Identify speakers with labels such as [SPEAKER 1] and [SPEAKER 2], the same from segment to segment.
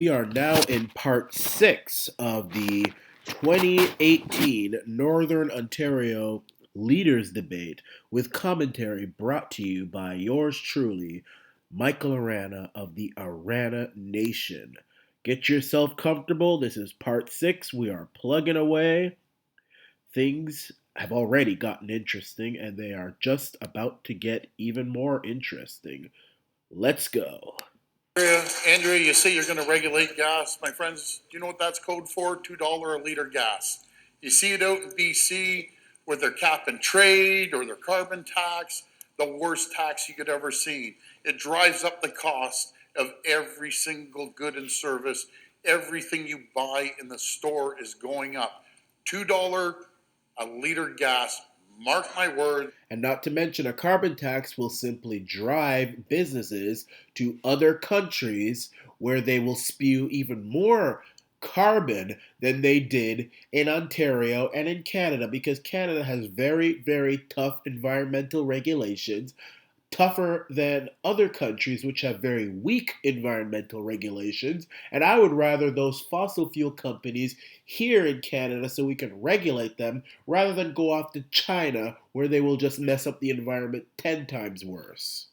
[SPEAKER 1] We are now in part 6 of the 2018 Northern Ontario Leaders Debate with commentary brought to you by yours truly, Michael Arana of the Arana Nation. Get yourself comfortable. This is part 6. We are plugging away. Things have already gotten interesting, and they are just about to get even more interesting. Let's go.
[SPEAKER 2] Andrea, you say you're going to regulate gas. My friends, do you know what that's code for? $2 a liter gas. You see it out in BC with their cap and trade or their carbon tax, the worst tax you could ever see. It drives up the cost of every single good and service. Everything you buy in the store is going up. $2 a liter gas. Mark my word.
[SPEAKER 1] And not to mention, a carbon tax will simply drive businesses to other countries where they will spew even more carbon than they did in Ontario and in Canada, because Canada has very, very tough environmental regulations, tougher than other countries which have very weak environmental regulations. And I would rather those fossil fuel companies here in Canada so we can regulate them rather than go off to China where they will just mess up the environment 10 times worse.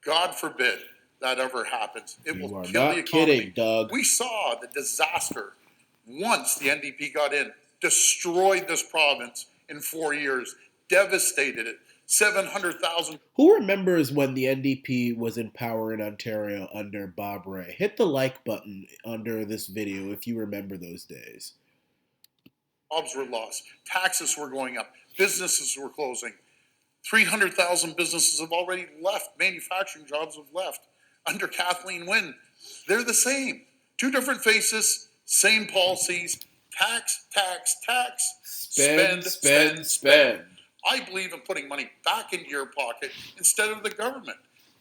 [SPEAKER 2] God forbid that ever happens. It
[SPEAKER 1] You
[SPEAKER 2] will
[SPEAKER 1] are
[SPEAKER 2] kill the
[SPEAKER 1] not
[SPEAKER 2] economy.
[SPEAKER 1] kidding, Doug.
[SPEAKER 2] We saw the disaster once the NDP got in, destroyed this province in 4 years, devastated it. 700,000.
[SPEAKER 1] Who remembers when the NDP was in power in Ontario under Bob Rae? Hit the like button under this video if you remember those days.
[SPEAKER 2] Jobs were lost. Taxes were going up. Businesses were closing. 300,000 businesses have already left. Manufacturing jobs have left. Under Kathleen Wynne, they're the same. Two different faces, same policies. Tax, tax, tax. Spend. I believe in putting money back into your pocket instead of the government.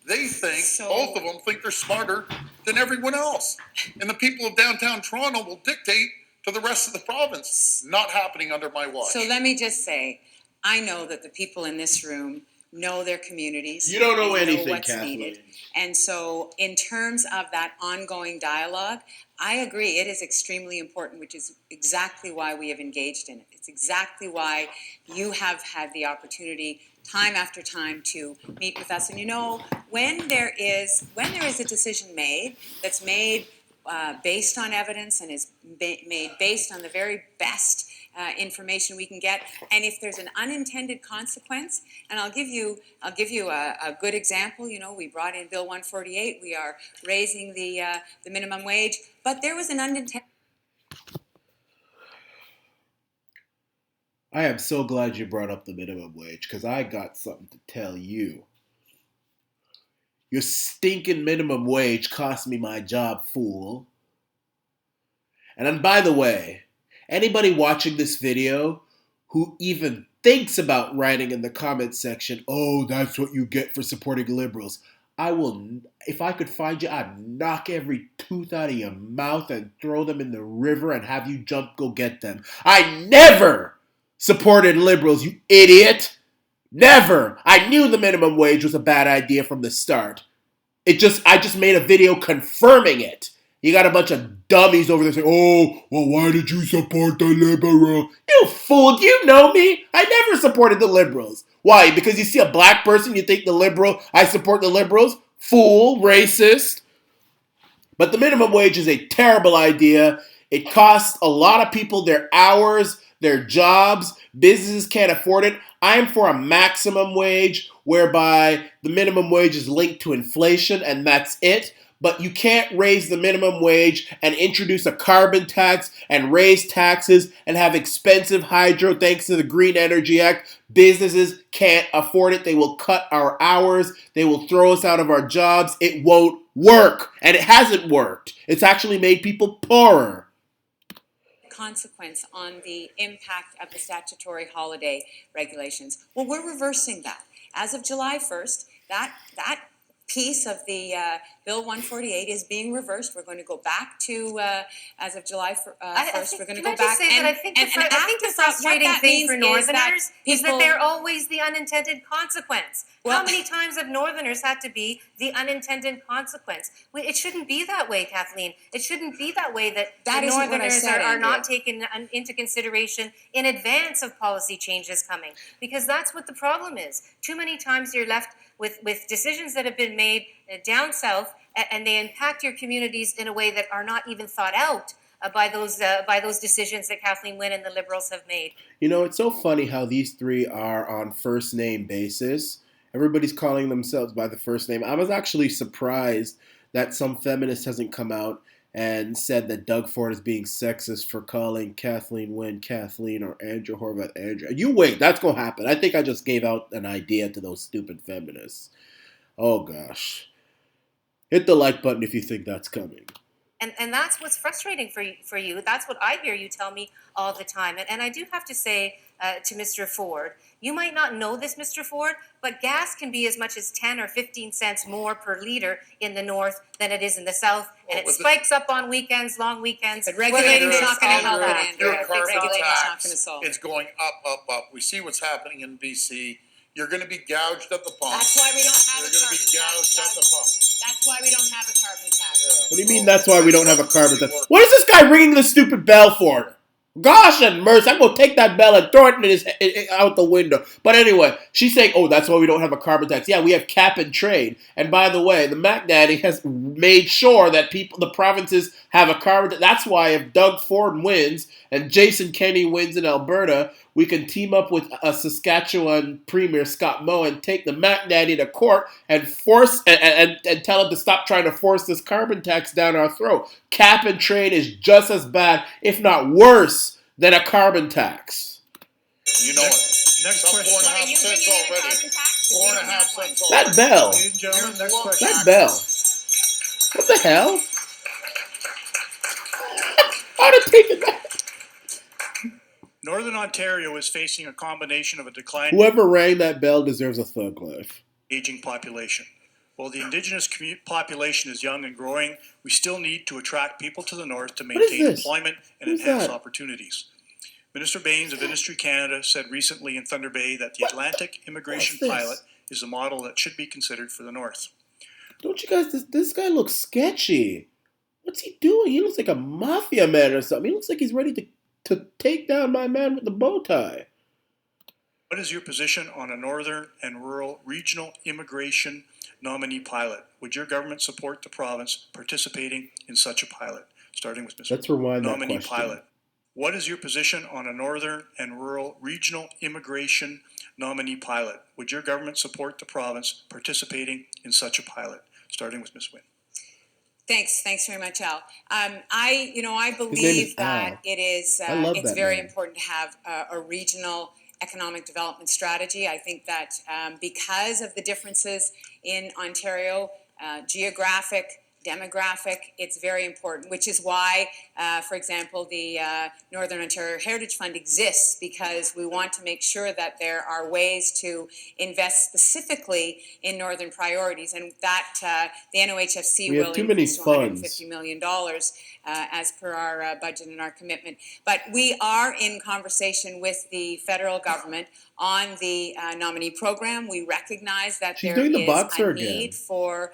[SPEAKER 2] They think, both of them think they're smarter than everyone else. And the people of downtown Toronto will dictate to the rest of the province. Not happening under my watch.
[SPEAKER 3] So let me just say, I know that the people in this room know their communities.
[SPEAKER 1] You don't know
[SPEAKER 3] and
[SPEAKER 1] anything,
[SPEAKER 3] what's
[SPEAKER 1] Kathleen.
[SPEAKER 3] needed. And so in terms of that ongoing dialogue, I agree it is extremely important, which is exactly why we have engaged in it. It's exactly why you have had the opportunity time after time to meet with us. And you know, when there is a decision made that's made based on evidence and is made based on the very best information we can get, and if there's an unintended consequence, and I'll give you a good example. You know, we brought in Bill 148. We are raising the minimum wage, but there was an unintended.
[SPEAKER 1] I am so glad you brought up the minimum wage because I got something to tell you. Your stinking minimum wage cost me my job, fool. And then, by the way, anybody watching this video who even thinks about writing in the comment section, oh, that's what you get for supporting liberals, I will, if I could find you, I'd knock every tooth out of your mouth and throw them in the river and have you jump go get them. I never supported liberals, you idiot. Never. I knew the minimum wage was a bad idea from the start. I just made a video confirming it. You got a bunch of dummies over there saying, oh, well, why did you support the liberal? You fool, do you know me? I never supported the liberals. Why? Because you see a black person, you think I support the liberals? Fool, racist. But the minimum wage is a terrible idea. It costs a lot of people their hours, their jobs. Businesses can't afford it. I'm for a maximum wage whereby the minimum wage is linked to inflation and that's it. But you can't raise the minimum wage and introduce a carbon tax and raise taxes and have expensive hydro thanks to the Green Energy Act. Businesses can't afford it. They will cut our hours. They will throw us out of our jobs. It won't work. And it hasn't worked. It's actually made people poorer.
[SPEAKER 3] Consequence on the impact of the statutory holiday regulations. Well, we're reversing that. As of July 1st, that piece of the Bill 148 is being reversed. We're going to go back to, as of July 1st, we're going to go back.
[SPEAKER 4] I think the frustrating thing for Northerners is that they're always the unintended consequence. How many times have Northerners had to be the unintended consequence? It shouldn't be that way, Kathleen. It shouldn't be that way that Northerners are not taken into consideration in advance of policy changes coming. Because that's what the problem is. Too many times you're left with decisions that have been made down south, and they impact your communities in a way that are not even thought out by those decisions that Kathleen Wynne and the Liberals have made.
[SPEAKER 1] You know, it's so funny how these three are on first name basis. Everybody's calling themselves by the first name. I was actually surprised that some feminist hasn't come out and said that Doug Ford is being sexist for calling Kathleen Wynne Kathleen or Andrew Horvath Andrew. You wait, that's going to happen. I think I just gave out an idea to those stupid feminists. Oh, gosh. Hit the like button if you think that's coming.
[SPEAKER 4] And that's what's frustrating for you. That's what I hear you tell me all the time. And I do have to say to Mr. Ford, you might not know this, Mr. Ford, but gas can be as much as 10 or 15 cents more per liter in the north than it is in the south. And it spikes up on weekends, long weekends.
[SPEAKER 3] But regulating's not going to help it,
[SPEAKER 2] Your
[SPEAKER 3] Andrea.
[SPEAKER 2] carbon
[SPEAKER 3] Regulating's not
[SPEAKER 2] tax
[SPEAKER 3] going to solve
[SPEAKER 2] is going up. We see what's happening in BC. You're going to be gouged at the pump.
[SPEAKER 3] That's why we don't have
[SPEAKER 2] You're
[SPEAKER 3] a
[SPEAKER 2] going to be
[SPEAKER 3] carbon
[SPEAKER 2] gouged
[SPEAKER 3] tax.
[SPEAKER 2] at the pump.
[SPEAKER 3] That's why we don't have a carbon tax.
[SPEAKER 1] What do you mean that's why we don't have a carbon tax? What is this guy ringing the stupid bell for? Gosh and mercy, I'm going to take that bell and throw it out the window. But anyway, she's saying, oh, that's why we don't have a carbon tax. Yeah, we have cap and trade. And by the way, the Mac Daddy has made sure that the provinces have a carbon tax. That's why if Doug Ford wins and Jason Kenney wins in Alberta, we can team up with a Saskatchewan Premier Scott Moe and take the Mac Daddy to court and force and tell him to stop trying to force this carbon tax down our throat. Cap and trade is just as bad, if not worse, than a carbon tax.
[SPEAKER 2] You know it.
[SPEAKER 5] Next question.
[SPEAKER 2] 4.5 cents already. 4.5 cents already.
[SPEAKER 1] That bell.
[SPEAKER 5] Ladies and gentlemen, next question.
[SPEAKER 1] That bell. What the hell? I'd have taken that.
[SPEAKER 5] Northern Ontario is facing a combination of a declining
[SPEAKER 1] Whoever rang that bell deserves a thug life.
[SPEAKER 5] aging population. While the Indigenous population is young and growing, we still need to attract people to the north to maintain employment and enhance opportunities. Minister Baines of Industry Canada said recently in Thunder Bay that the Atlantic immigration pilot is a model that should be considered for the north.
[SPEAKER 1] Don't you guys, this guy looks sketchy. What's he doing? He looks like a mafia man or something. He looks like he's ready to take down my man with the bow tie.
[SPEAKER 5] What is your position on a northern and rural regional immigration nominee pilot? Would your government support the province participating in such a pilot? Starting with Ms.
[SPEAKER 1] Let's rewind that
[SPEAKER 5] nominee
[SPEAKER 1] question.
[SPEAKER 5] pilot. What is your position on a northern and rural regional immigration nominee pilot? Would your government support the province participating in such a pilot? Starting with Ms. Wynne.
[SPEAKER 3] Thanks very much, Al. I believe that it's very important to have a regional economic development strategy. I think that because of the differences in Ontario, geographic, demographic, it's very important, which is why, for example, the Northern Ontario Heritage Fund exists, because we want to make sure that there are ways to invest specifically in northern priorities, and that the NOHFC will increase to $150 million as per our budget and our commitment. But we are in conversation with the federal government on the nominee program. We recognize that there is a need for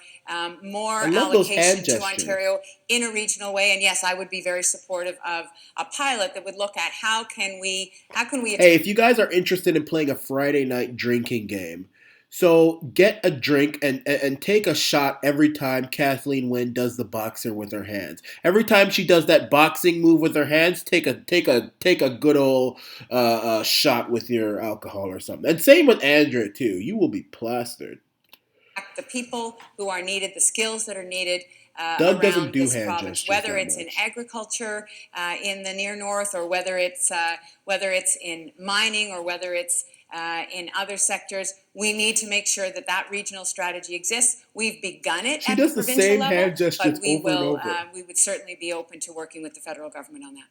[SPEAKER 3] more allocation to Ontario in a regional way. And yes, I would be very supportive of a pilot that would look at how can we.
[SPEAKER 1] Hey, if you guys are interested in playing a Friday night drinking game, so get a drink and take a shot every time Kathleen Wynne does the boxer with her hands. Every time she does that boxing move with her hands, take a good old shot with your alcohol or something. And same with Andrea too. You will be plastered.
[SPEAKER 3] The people who are needed, the skills that are needed
[SPEAKER 1] Doug doesn't
[SPEAKER 3] around
[SPEAKER 1] do
[SPEAKER 3] this
[SPEAKER 1] hand
[SPEAKER 3] province,
[SPEAKER 1] gestures
[SPEAKER 3] whether
[SPEAKER 1] that
[SPEAKER 3] it's
[SPEAKER 1] much.
[SPEAKER 3] in agriculture in the near north, or whether it's in mining, or whether it's in other sectors. We need to make sure that that regional strategy exists. We've begun it
[SPEAKER 1] She
[SPEAKER 3] at
[SPEAKER 1] does
[SPEAKER 3] the
[SPEAKER 1] the
[SPEAKER 3] provincial
[SPEAKER 1] same
[SPEAKER 3] level,
[SPEAKER 1] hand gestures
[SPEAKER 3] but we
[SPEAKER 1] over and over.
[SPEAKER 3] We would certainly be open to working with the federal government on that.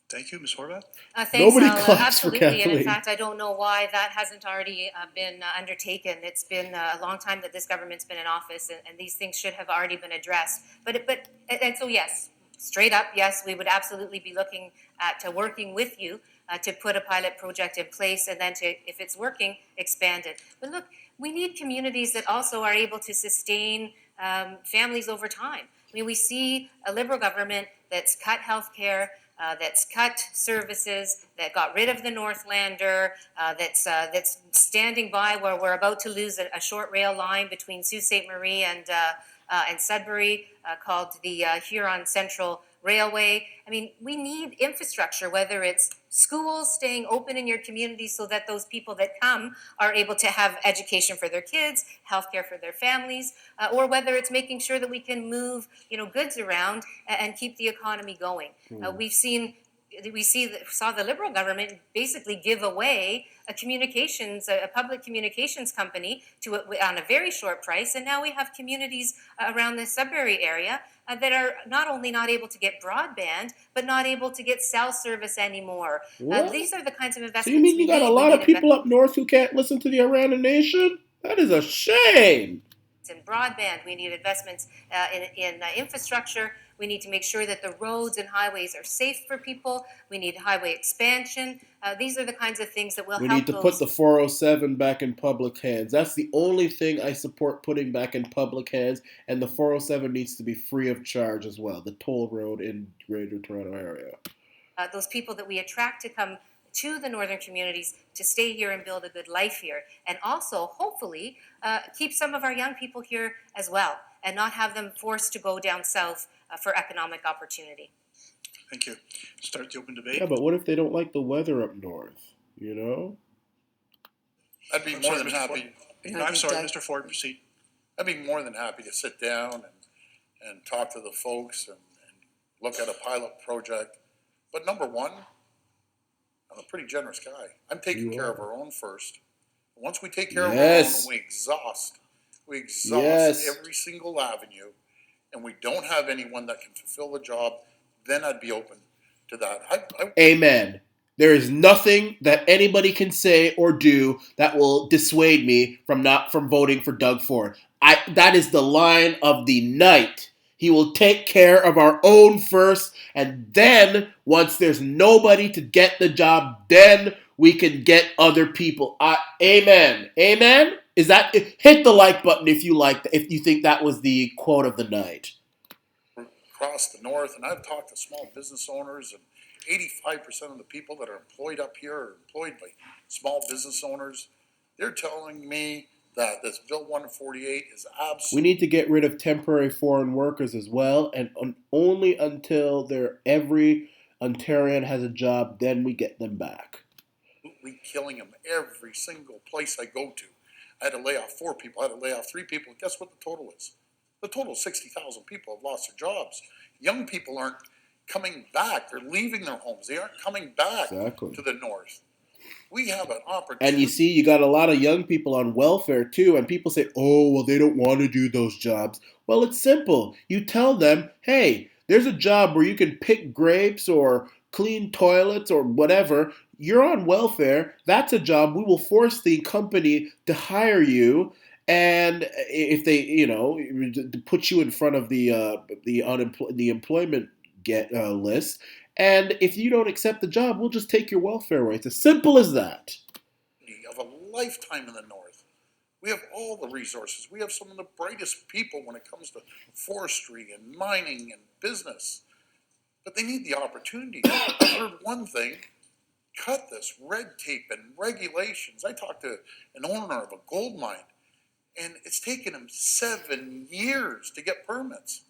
[SPEAKER 5] Thank you, Ms. Horvath.
[SPEAKER 4] Thanks,
[SPEAKER 1] Nobody
[SPEAKER 4] Al.
[SPEAKER 1] claps for
[SPEAKER 4] Absolutely, and in
[SPEAKER 1] Kathleen.
[SPEAKER 4] fact, I don't know why that hasn't already been undertaken. It's been a long time that this government's been in office, and these things should have already been addressed. And so yes, straight up, yes, we would absolutely be looking at working with you to put a pilot project in place, and then to, if it's working, expand it. But look, we need communities that also are able to sustain families over time. I mean, we see a Liberal government that's cut health care, that's cut services, that got rid of the Northlander, that's standing by where we're about to lose a short rail line between Sault Ste. Marie and Sudbury called the Huron Central Railway. I mean, we need infrastructure, whether it's schools staying open in your community so that those people that come are able to have education for their kids, healthcare for their families, or whether it's making sure that we can move, goods around and keep the economy going. Saw the Liberal government basically give away a public communications company on a very short price, and now we have communities around the Sudbury area that are not only not able to get broadband, but not able to get cell service anymore.
[SPEAKER 1] What?
[SPEAKER 4] These are the kinds of investments.
[SPEAKER 1] So you mean you got a lot of people up north who can't listen to the Arana Nation? That is a shame.
[SPEAKER 4] In broadband, we need investments in infrastructure. We need to make sure that the roads and highways are safe for people. We need highway expansion. These are the kinds of things that will help.
[SPEAKER 1] We need to put the 407 back in public hands. That's the only thing I support putting back in public hands. And the 407 needs to be free of charge as well, the toll road in Greater Toronto area.
[SPEAKER 4] Those people that we attract to come to the northern communities to stay here and build a good life here. And also, hopefully, keep some of our young people here as well and not have them forced to go down south for economic opportunity.
[SPEAKER 5] Thank you. Start the open debate.
[SPEAKER 1] Yeah, but what if they don't like the weather up north,
[SPEAKER 2] I'd be more than happy.
[SPEAKER 5] I'm sorry, Mr. Ford, proceed.
[SPEAKER 2] I'd be more than happy to sit down and talk to the folks and look at a pilot project. But number one, I'm a pretty generous guy. I'm taking care of our own first. Once we take care of our own, we exhaust every single avenue, and we don't have anyone that can fulfill the job, then I'd be open to that.
[SPEAKER 1] Amen. There is nothing that anybody can say or do that will dissuade me from voting for Doug Ford. That is the line of the night. He will take care of our own first, and then once there's nobody to get the job, then we can get other people. Amen. Amen. Hit the like button if you think that was the quote of the night.
[SPEAKER 2] Across the north, and I've talked to small business owners, and 85% of the people that are employed up here are employed by small business owners. They're telling me that this Bill 148 is absolutely...
[SPEAKER 1] We need to get rid of temporary foreign workers as well, and only until every Ontarian has a job, then we get them back.
[SPEAKER 2] Absolutely killing them every single place I go to. I had to lay off 4 people. I had to lay off 3 people. Guess what the total is? The total is 60,000 people have lost their jobs. Young people aren't coming back. They're leaving their homes. They aren't coming back to the north. We have an opportunity.
[SPEAKER 1] And you see, you got a lot of young people on welfare too, and people say, oh, well, they don't want to do those jobs. Well, it's simple. You tell them, hey, there's a job where you can pick grapes or clean toilets or whatever. You're on welfare. That's a job. We will force the company to hire you. And if they, put you in front of the employment list, and if you don't accept the job, we'll just take your welfare away. It's as simple as that.
[SPEAKER 2] Of a lifetime in the north. We have all the resources. We have some of the brightest people when it comes to forestry and mining and business. But they need the opportunity. I've heard one thing: cut this red tape and regulations. I talked to an owner of a gold mine, and it's taken him 7 years to get permits.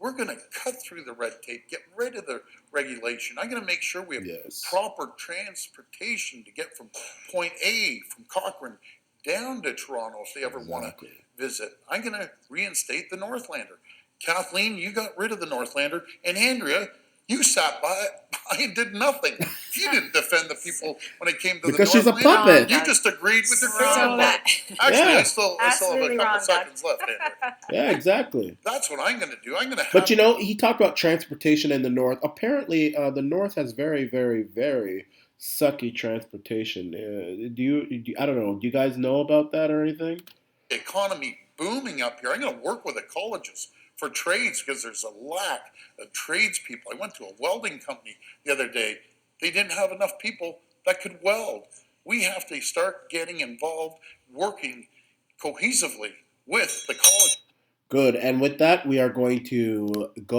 [SPEAKER 2] We're going to cut through the red tape, get rid of the regulation. I'm going to make sure we have proper transportation to get from point A, from Cochrane, down to Toronto if they ever want to visit. I'm going to reinstate the Northlander. Kathleen, you got rid of the Northlander. And Andrea, you sat by and did nothing You didn't defend the people when it came to
[SPEAKER 1] Because
[SPEAKER 2] the
[SPEAKER 1] she's a
[SPEAKER 2] North.
[SPEAKER 1] puppet.
[SPEAKER 2] You just agreed with your
[SPEAKER 4] So
[SPEAKER 2] counterpart. Actually,
[SPEAKER 1] Yeah.
[SPEAKER 2] I still have
[SPEAKER 4] Absolutely
[SPEAKER 2] a couple
[SPEAKER 4] wrong,
[SPEAKER 2] seconds left, Andrew.
[SPEAKER 1] Yeah, exactly.
[SPEAKER 2] That's what I'm going to do. I'm going to have.
[SPEAKER 1] But you know, he talked about transportation in the North. Apparently, the North has very, very, very sucky transportation. I don't know. Do you guys know about that or anything?
[SPEAKER 2] The economy booming up here. I'm going to work with the colleges for trades because there's a lack of tradespeople. I went to a welding company the other day. They didn't have enough people that could weld. We have to start getting involved, working cohesively with the college.
[SPEAKER 1] Good. And with that, we are going to go.